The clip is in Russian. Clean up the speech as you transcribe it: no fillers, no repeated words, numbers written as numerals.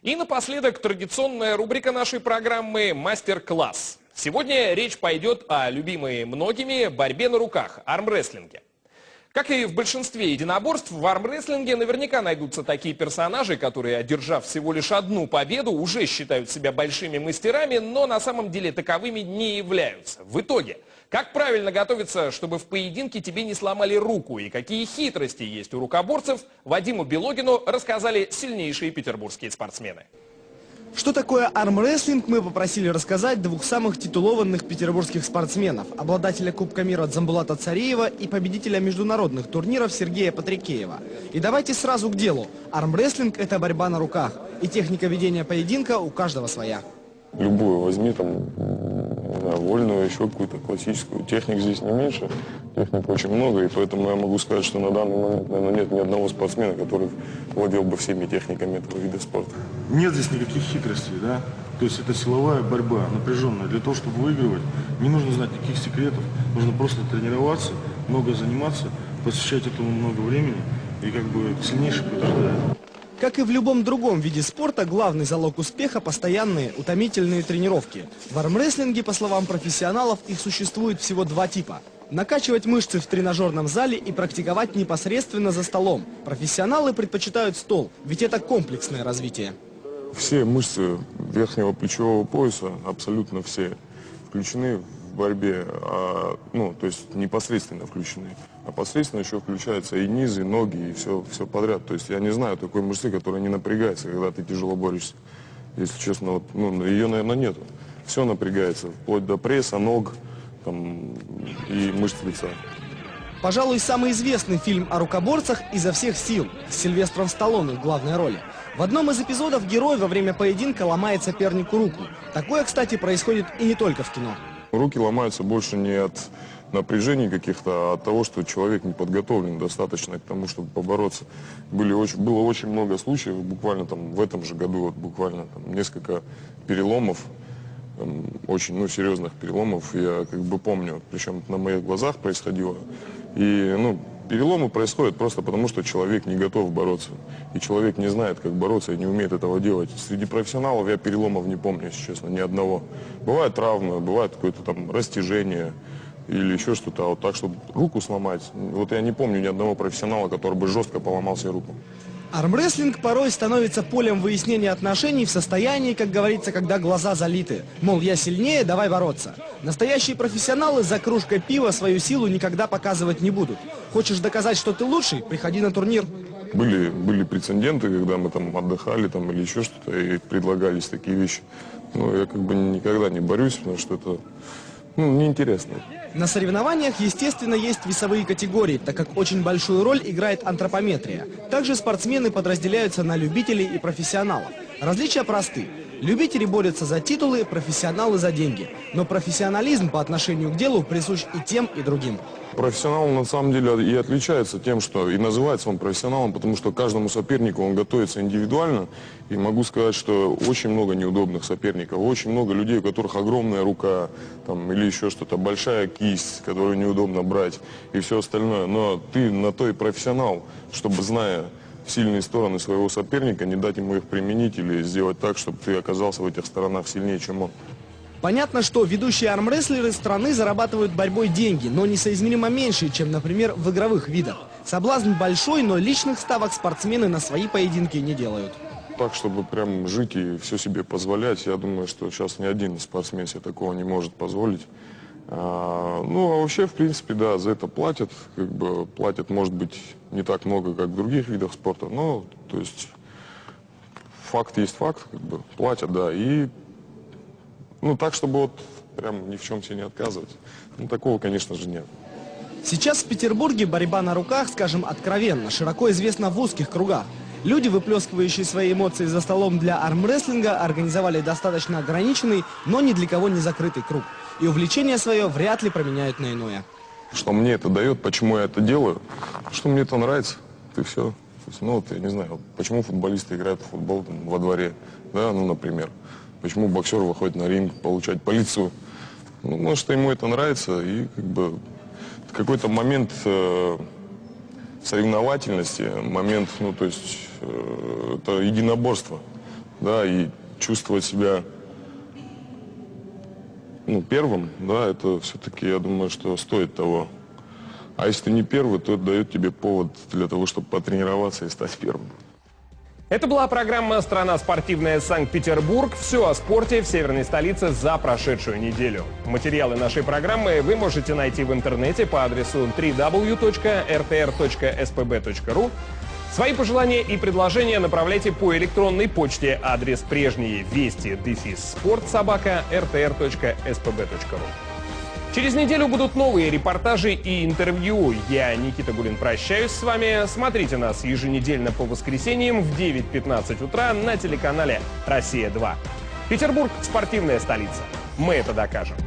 И напоследок традиционная рубрика нашей программы «Мастер-класс». Сегодня речь пойдет о любимой многими борьбе на руках – армрестлинге. Как и в большинстве единоборств, в армрестлинге наверняка найдутся такие персонажи, которые, одержав всего лишь одну победу, уже считают себя большими мастерами, но на самом деле таковыми не являются. В итоге, как правильно готовиться, чтобы в поединке тебе не сломали руку, и какие хитрости есть у рукоборцев, Вадиму Белогину рассказали сильнейшие петербургские спортсмены. Что такое армрестлинг, мы попросили рассказать двух самых титулованных петербургских спортсменов, обладателя Кубка мира Дзамбулата Цареева и победителя международных турниров Сергея Патрикеева. И давайте сразу к делу. Армрестлинг – это борьба на руках, и техника ведения поединка у каждого своя. Любую возьми, там, вольную, еще какую-то классическую. Техник здесь не меньше, техник очень много, и поэтому я могу сказать, что на данный момент, наверное, нет ни одного спортсмена, который владел бы всеми техниками этого вида спорта. Нет здесь никаких хитростей, да? То есть это силовая борьба, напряженная. Для того, чтобы выигрывать, не нужно знать никаких секретов, нужно просто тренироваться, много заниматься, посвящать этому много времени, и как бы сильнейший побеждает. Как и в любом другом виде спорта, главный залог успеха – постоянные, утомительные тренировки. В армрестлинге, по словам профессионалов, их существует всего два типа. Накачивать мышцы в тренажерном зале и практиковать непосредственно за столом. Профессионалы предпочитают стол, ведь это комплексное развитие. Все мышцы верхнего плечевого пояса, абсолютно все, включены в борьбе, то есть непосредственно включены. А посредственно еще включаются и низ, и ноги, и все подряд. То есть я не знаю такой мышцы, которая не напрягается, когда ты тяжело борешься. Если честно, ее, наверное, нету. Все напрягается, вплоть до пресса, ног там, и мышц лица. Пожалуй, самый известный фильм о рукоборцах «Изо всех сил» с Сильвестром Сталлоне в главной роли. В одном из эпизодов герой во время поединка ломает сопернику руку. Такое, кстати, происходит и не только в кино. Руки ломаются больше не от напряжений каких-то, а от того, что человек не подготовлен достаточно к тому, чтобы побороться. Было очень много случаев, буквально там в этом же году, вот буквально там несколько переломов, очень серьезных переломов, я как бы помню, причем на моих глазах происходило. И переломы происходят просто потому, что человек не готов бороться. И человек не знает, как бороться и не умеет этого делать. Среди профессионалов я переломов не помню, если честно, ни одного. Бывают травмы, бывает какое-то там растяжение или еще что-то. А вот так, чтобы руку сломать, вот я не помню ни одного профессионала, который бы жестко поломал себе руку. Армрестлинг порой становится полем выяснения отношений в состоянии, как говорится, когда глаза залиты. Мол, я сильнее, давай бороться. Настоящие профессионалы за кружкой пива свою силу никогда показывать не будут. Хочешь доказать, что ты лучший? Приходи на турнир. Были прецеденты, когда мы там отдыхали там, или еще что-то, и предлагались такие вещи. Но я как бы никогда не борюсь, потому что это неинтересно. На соревнованиях, естественно, есть весовые категории, так как очень большую роль играет антропометрия. Также спортсмены подразделяются на любителей и профессионалов. Различия просты. Любители борются за титулы, профессионалы за деньги. Но профессионализм по отношению к делу присущ и тем, и другим. Профессионал на самом деле и отличается тем, что и называется он профессионалом, потому что каждому сопернику он готовится индивидуально. И могу сказать, что очень много неудобных соперников, очень много людей, у которых огромная рука там, или еще что-то, большая кисть, которую неудобно брать и все остальное. Но ты на то и профессионал, чтобы, зная сильные стороны своего соперника, не дать ему их применить или сделать так, чтобы ты оказался в этих сторонах сильнее, чем он. Понятно, что ведущие армрестлеры страны зарабатывают борьбой деньги, но несоизмеримо меньше, чем, например, в игровых видах. Соблазн большой, но личных ставок спортсмены на свои поединки не делают. Так, чтобы прям жить и все себе позволять, я думаю, что сейчас ни один спортсмен себе такого не может позволить. А вообще, в принципе, да, за это платят. Как бы платят, может быть, не так много, как в других видах спорта, но, то есть, факт есть факт, как бы, платят, да, и так, чтобы вот прям ни в чем себе не отказывать. Такого, конечно же, нет. Сейчас в Петербурге борьба на руках, скажем откровенно, широко известна в узких кругах. Люди, выплескивающие свои эмоции за столом для армрестлинга, организовали достаточно ограниченный, но ни для кого не закрытый круг. И увлечение свое вряд ли променяют на иное. Что мне это дает, почему я это делаю, что мне это нравится, и все. Я не знаю, почему футболисты играют в футбол там, во дворе, да, например. Почему боксер выходит на ринг получать по лицу? Может, ему это нравится, и как бы какой-то момент соревновательности, момент, это единоборство. да, и чувствовать себя, ну, первым, да, это все-таки, я думаю, что стоит того. А если ты не первый, то это дает тебе повод для того, чтобы потренироваться и стать первым. Это была программа «Страна спортивная. Санкт-Петербург». Все о спорте в северной столице за прошедшую неделю. Материалы нашей программы вы можете найти в интернете по адресу www.rtr.spb.ru. Свои пожелания и предложения направляйте по электронной почте. Адрес прежний: вести-спорт@rtr.spb.ru. Через неделю будут новые репортажи и интервью. Я, Никита Гулин, прощаюсь с вами. Смотрите нас еженедельно по воскресеньям в 9:15 утра на телеканале «Россия-2». Петербург – спортивная столица. Мы это докажем.